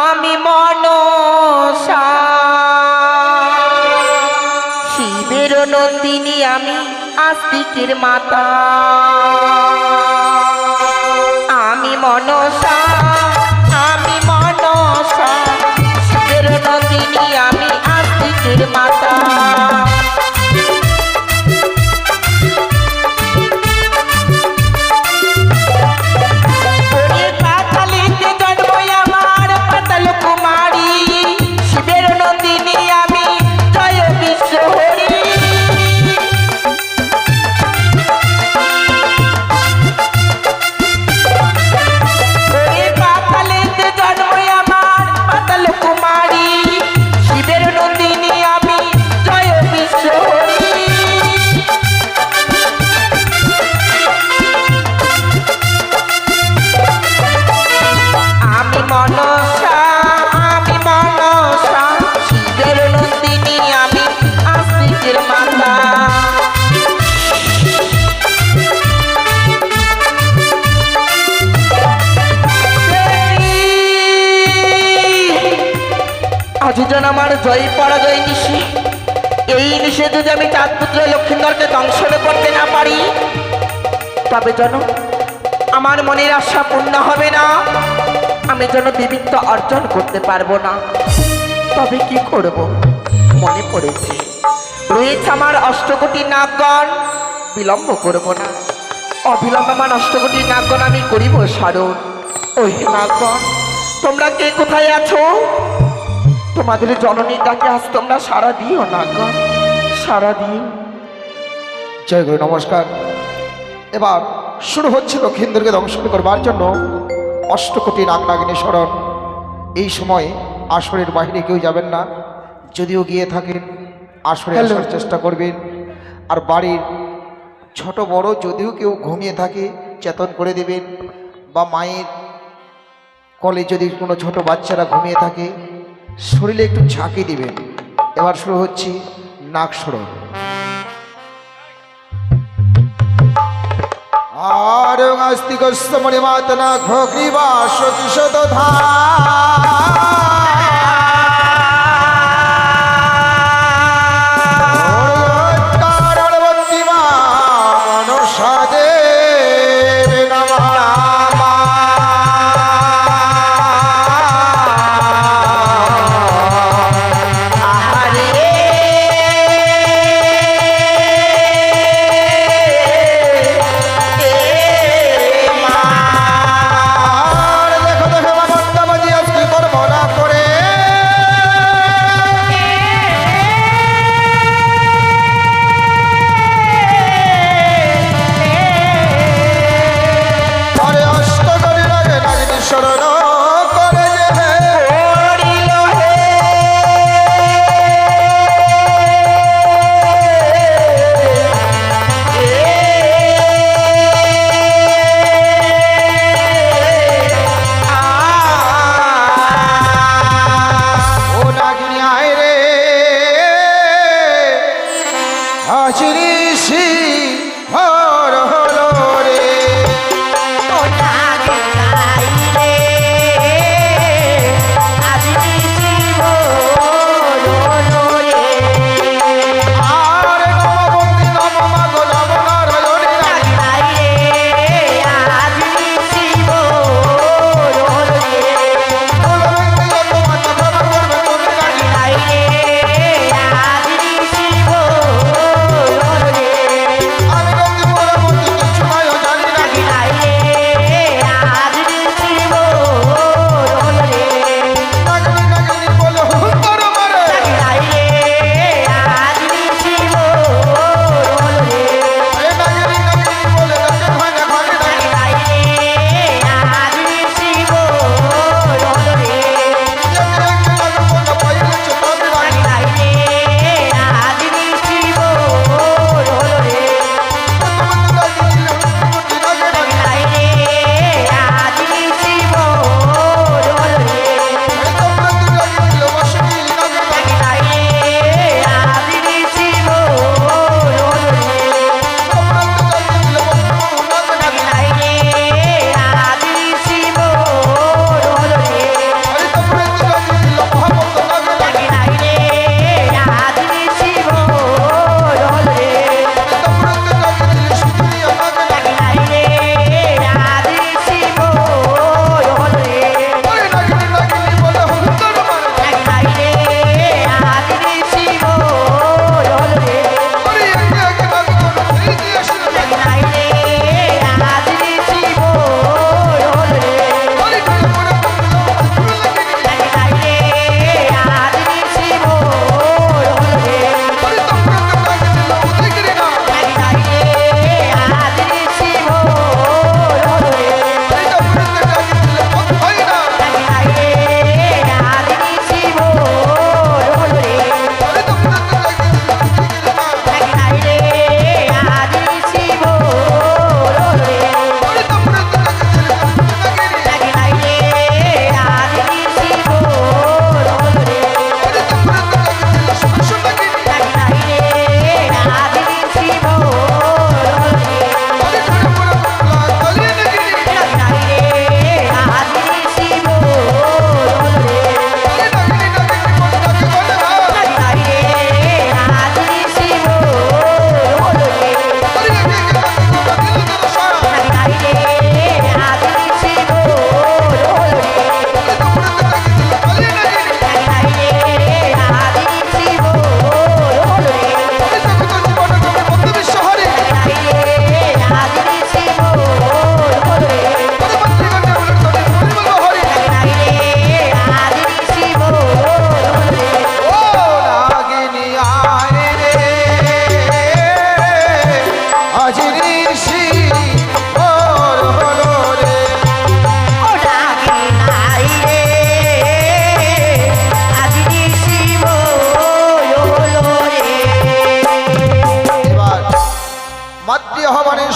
আমি মনসা শিবের নন্দিনী, আমি আস্তিকের মাতা। আমি মনসা, আমি মনসা শিবের নন্দিনী, আমি আস্তিকের মাতা। আজীবন আমার জয় পরাজয় নিশি, এই নিশে যদি আমি চাঁদ পুত্র লক্ষ্মীন্দরকে দংশন করতে না পারি, তবে যেন আমার মনের আশা পূর্ণ হবে না, আমি যেন দেবীত্ব অর্জন করতে পারবো না। তবে কি করব, মনে পড়েছে রয়েছে আমার অষ্টকোটি নাগগণ, বিলম্ব করব না, অবিলম্ব আমার অষ্টকোটি নাগগণ আমি করিব স্মরণ। ওই নাগগণ, তোমরা কে কোথায় আছো? তোমাদের জননীর ডাকে আজ তোমরা সারা দিও নাগগণ, সারা দিও। জয় গুরু, নমস্কার। এবার শুরু হচ্ছে লক্ষ্মীন্দরকে দংশন করবার জন্য অষ্টকোটি নাগ নাগিনী স্মরণ। এই সময় আসরের বাইরে কেউ যাবেন না, যদিও গিয়ে থাকেন আসরে আসার চেষ্টা করবেন। আর বাড়ির ছোট বড় যদিও কেউ ঘুমিয়ে থাকে চেতন করে দেবেন, বা মায়ের কলে যদি কোনো ছোট বাচ্চারা ঘুমিয়ে থাকে শরীরে একটু ঝাঁকি দিবেন। এবার শুরু হচ্ছে নাগ স্মরণ। আর আস্তিকস্ত মণিমাতনা ঘগ্রীবা সতিশত ধা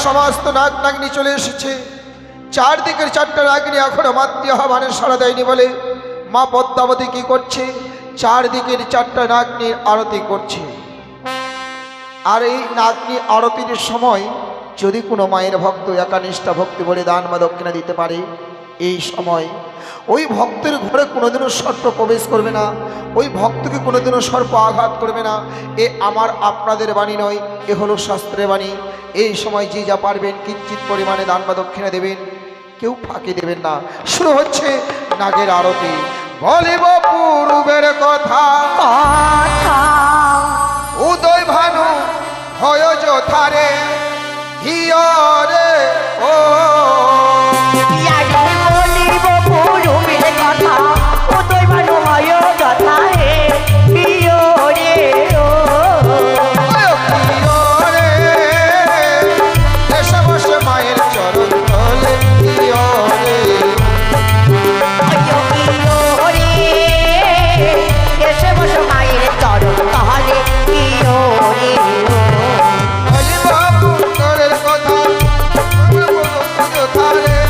সমস্ত নাগ নাগিনী চলে এসেছে। চারদিকের চারটা নাগিনী এখনো মাতৃ আহ্বানে সাড়া দেয়নি বলে মা পদ্মাবতী কি করছে, চারদিকের চারটা নাগিনীর আরতি করছে। আর এই নাগিনী আরতির সময় যদি কোনো মায়ের ভক্ত একানিষ্ঠা ভক্তি বলে দান বা দক্ষিণা দিতে পারে, এই সময় ওই ভক্তের ঘরে কোনোদিনও সর্প প্রবেশ করবে না, ওই ভক্তকে কোনোদিনও সর্প আঘাত করবে না। এ আমার আপনাদের বাণী নয়, এ হলো শাস্ত্রের বাণী। এই সময় যে যা পারবেন কিঞ্চিৎ পরিমাণে দান বা দক্ষিণা দেবেন, কেউ ফাঁকি দেবেন না। শুরু হচ্ছে নাগের আরতি। বলিব পূর্বের কথা, উদয় ভানু হয় যথারে হিয়রে ও মায়ের চরণ তলে হিয়রে বলিব পুত্রের কথা যথারে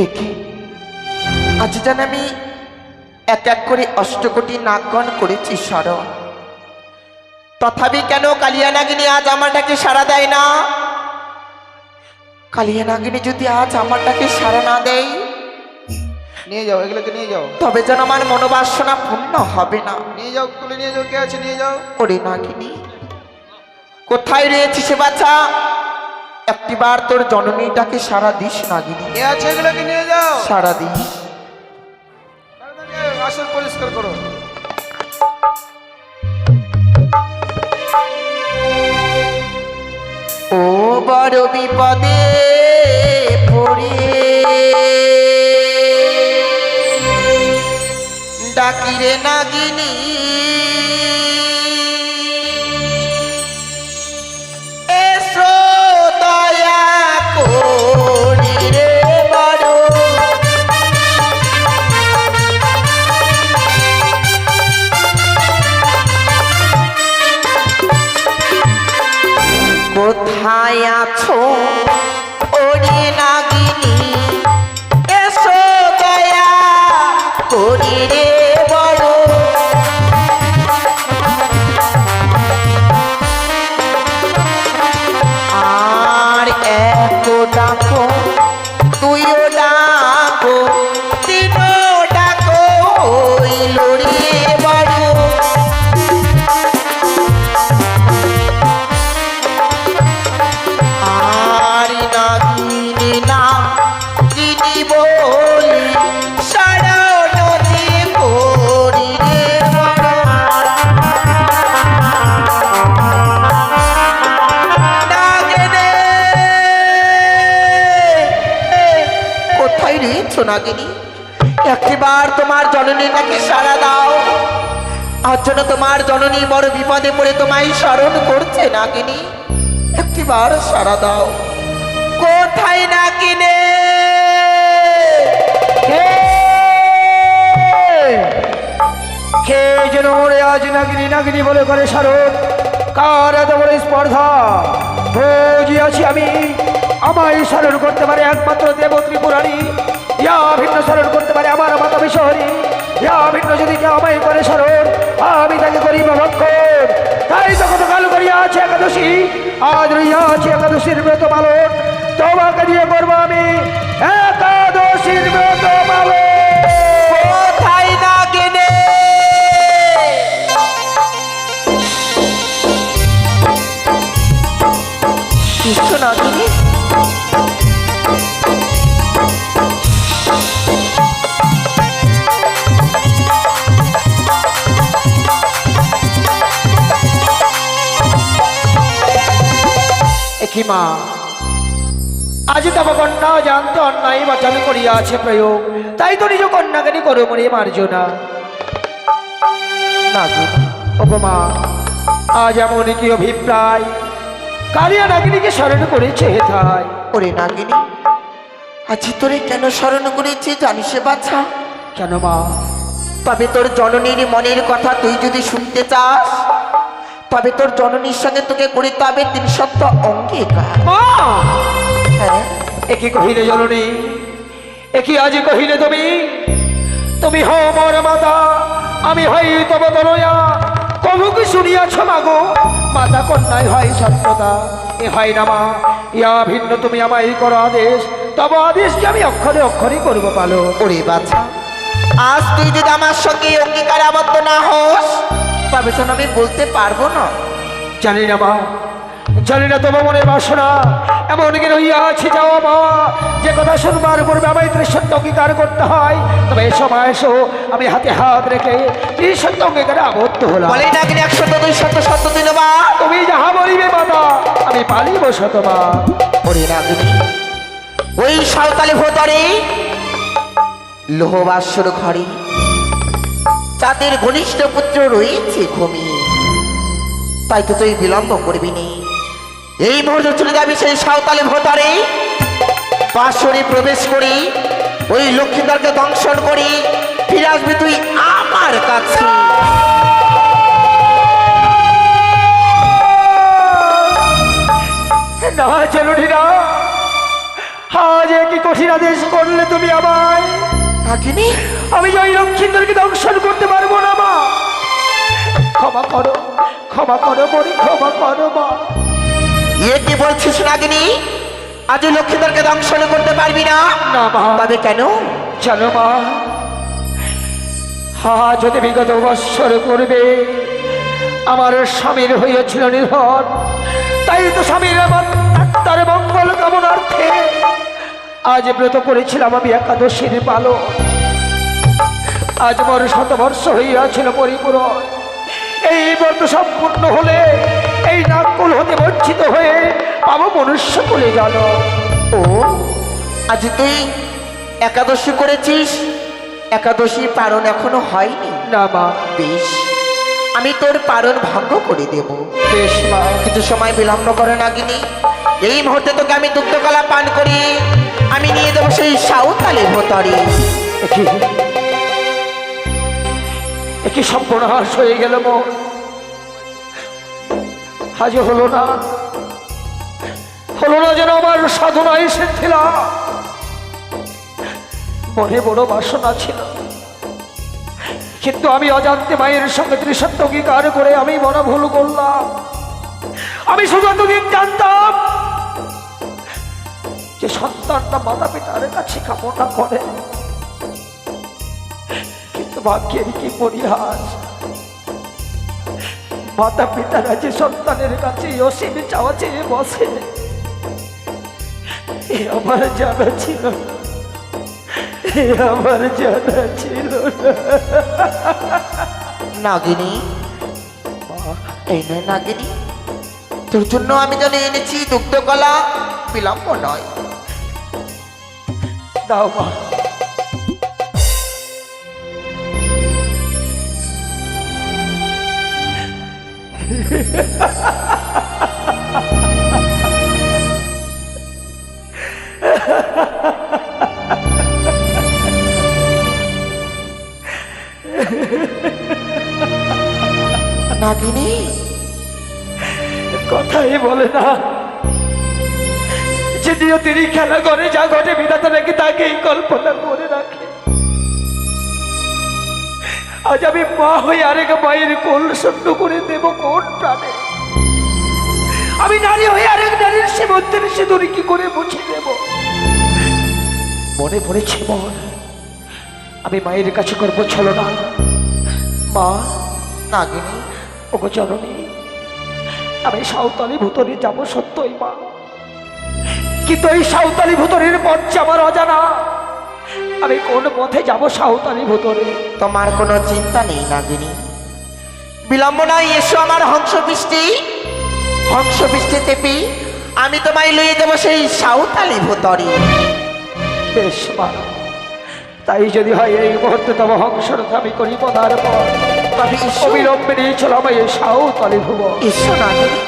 একে আজ যেন আমি এক এক করে অষ্টকোটি নাগগণ করেছি স্মরণ, তথাপি কেন কালিয়া নাগিনী আজ আমারটাকে সাড়া দেয় না? কালিয়া নাগিনী যদি আজ আমারটাকে সাড়া না দেয়, নিয়ে যাও, এগুলোকে নিয়ে যাও, তবে যেন আমার মনোবাসনা পূর্ণ হবে না। নিয়ে যাও, তুলে নিয়ে যাও, কে আছে নিয়ে যাও। ওরে নাগিনী, কোথায় রয়েছিস বাচ্চা? একটিবার তোর জননীটাকে সাড়া দিস নাগিনী, কে আছে এগুলোকে নিয়ে যাও, সাড়া দিস। আসল পরিষ্কার করো। ও বড় বিপদে পড়ে ডাকিরে নাগিনী, এসো দয়া করি রে বড়, কোথায় আছো ওরে নাগিনী, এসো দয়া করি রে বড়, আর এক ডাকো তুইও ডাকো, তিনও ডাকো হইল রে বড়, আর নাগিনী নাম যিনি বলি শরণ করি রে বড়, নাগিনী কোথায় রয়েছ নাগিনী? একটিবার তোমার জননীটাকে সাড়া দাও, আজ যেন তোমার জননী বড় বিপদে পড়ে তোমায় স্মরণ করছে নাগিনী, একটিবার সাড়া দাও। কোথায় নাগিনী? কে যেন মরে আজ নাগিনী নাগিনী বলে করে স্মরণ, কার এত বড় স্পর্ধা? বুঝিয়াছি আমি, আমায় স্মরণ করতে পারে একমাত্র দেবত্রী পুরাণী, ইয়া ভিন্ন স্মরণ করতে পারে আমার মাতা বিশ্বহরী, ইয়া ভিন্ন যদি কেউ আমায় করে স্মরণ, আমি তাকে করি ভক্ষণ। তাই তো গতকাল করিয়া আছে একাদশী, আজ রইয়া আছে একাদশীর ব্রত পালন, তোমাকে দিয়ে করবো আমি একাদশীর ব্রত পালন। কোথায় নাগিনী? কৃষ্ণ নাগিনী, কি মা, আজ তব কন্যা জানতে অন্যায় বাচাল করিয়া আছে প্রয়োগ, তাই তো নিজ কন্যাকে করো মরে মার্জনা। মা, আজ এমন কি অভিপ্রায়, কালিয়া নাগিনীকে স্মরণ করেছে হেথায়। ওরে নাগিনী, আজ তোরে কেন স্মরণ করেছি জানিস বাছা? কেন মা? তবে তোর জননীর মনের কথা তুই যদি শুনতে চাস, তবে তোর জননীর সঙ্গে তোকে করিতে হবে ৩০০ অঙ্গীকার। মা, হ্যাঁ, একই কহিলে জননী, একই আজ কহিলে তুমি, তুমি হও মোর মাতা, আমি হই তব তনয়া, কবু কি শুনিয়াছ মাগো, মাতা কন্যায় হয় সত্যতা, এ হয় না মা, ইয়া ভিন্ন তুমি আমায় করো আদেশ, তব আদেশকে আমি অক্ষরে অক্ষরে করবো পালো। ওরে বাছা, আজ তুই যদি আমার সঙ্গে এই অঙ্গীকার আবদ্ধ না হোস, তবে শোন আমি বলতে পারবো না। জানি না মা, জানি না তোমার মনে বাসনা এমন কি রইয়া আছে যাওয়া মা, যে কথা শুনবার পূর্বে আমায় ৩০ অঙ্গীকার করতে হয়, তবে এসো মা এসো, আমি হাতে হাত রেখে ৩০ অঙ্গীকারে আবদ্ধ হলাম। বলে নাকি ১০০ ২০০ শত দিনবা, তুমি যাহা বলিবে মাতা, আমি পালিব শতমা। ওরে নাগিনী, ওই সাঁওতালি ভোতরে লোহবাসর ঘরে চাঁদের ঘনিষ্ঠ পুত্র রয়েছে ঘুমিয়ে, তাই তো তুই বিলম্ব করবি নি, এই মুহূর্তে চলে যাবি সেই সাঁওতালি ভোতরে, বাসরে প্রবেশ করি, ওই লক্ষ্মীধরকে দংশন করি, ফিরে আসবি তুই আমার কাছে। না জননী না, আজ কি কঠিন আদেশ করলে তুমি আমায়? নাগিনী, আমি যে ওই লক্ষ্মীন্দরকে দংশন করতে পারবো না মা। ক্ষমা করো, ক্ষমা করো বড়ি, ক্ষমা করো মা। এ কি বলছিস নাগিনী? আজ লক্ষ্মীধরকে দংশন করতে পারবি না? না মা। তবে কেন? জানো মা, যদি বিগত বৎসর করবে আমার স্বামীর হইয়াছিল নিধন, তাই তো স্বামীর আমার তার মঙ্গল কামনার্থে আজ ব্রত করেছিলাম আমি একাদশীর পালন। আজ মোর শতবর্ষ হইয়াছিল পরিপূরণ। এই ব্রত সম্পূর্ণ হলে এই নাকুল হতে বঞ্চিত হয়ে পাবো মনুষ্য কুলে জানো। ও, আজ তুই একাদশী করেছিস? একাদশী পালন এখনো হয়নি? না মা। বেশ, আমি তোর পালন ভঙ্গ করে দেব। বেশ মা। কিছু সময় বিলম্ব করে নাগিনী, এই মুহূর্তে তোকে আমি দুগ্ধকলা পান করি আমি নিয়ে দেবো সেই সাঁওতালি ভোতরে। একই সর্বনাশ হয়ে গেল মোর। আজ হলো না, হলো না যেন আমার সাধনা এসেছিলাম। মনে বড় বাসনা ছিল, কিন্তু আমি অজান্তে মায়ের সঙ্গে ত্রিসত্য অঙ্গীকার করে আমি বড় ভুল করলাম। আমি শুধু এতদিন জানতাম যে সন্তানটা মাতা পিতার কাছে কামনা করে, কিন্তু ভাগ্যের কি পরিহাস, মাতা পিতারা যে সন্তানের কাছে অসীম চাওয়া চেয়ে বসে, এ আমার জানা ছিল না, এ আমার জানা ছিল না। নাগিনী, এই নয় নাগিনী, তোর জন্য আমি যেন এনেছি দুগ্ধকলা, বিলম্ব নয়। দাও মা। নাগিনী, কথাই বলে না, যদিও তিনি খেলা করে যা ঘটে বিধাতা নাকি তাকেই কল্পনা করে রাখে। আজ আমি মা হয়ে আরেক মায়ের কোল শূন্য করে দেব কোন প্রাণে? আমি নারী হয়ে আরেক নারীর সীমন্তের সিঁদুর কি করে মুছে দেব? মনে পড়েছে মন, আমি মায়ের কাছে করবো ছলনা। মা, নাগিনী, ওগো জননী, আমি সাঁওতালি ভুতরে যাব সত্যই মা, কিন্তু এই সাঁওতালি ভুতরের পথ যে আমার অজানা। আমি কোন পথে যাব সাঁওতালি ভুতরে? তোমার কোনো চিন্তা নেই নাগিনী, বিলম্ব নয়, এসো আমার হংসপৃষ্টি। হংসপৃষ্টি চেপি আমি তোমায় লইয়ে দেবো সেই সাঁওতালি ভোতরে। বেশ মা, তাই যদি হয় এই মুহূর্তে তবে হংসরথ আমি করি পদার পর, তবে এসো, অবিলম্বে নিয়ে চলো আমায় এই সাঁওতালি ভুবন। এসো নাগিনী।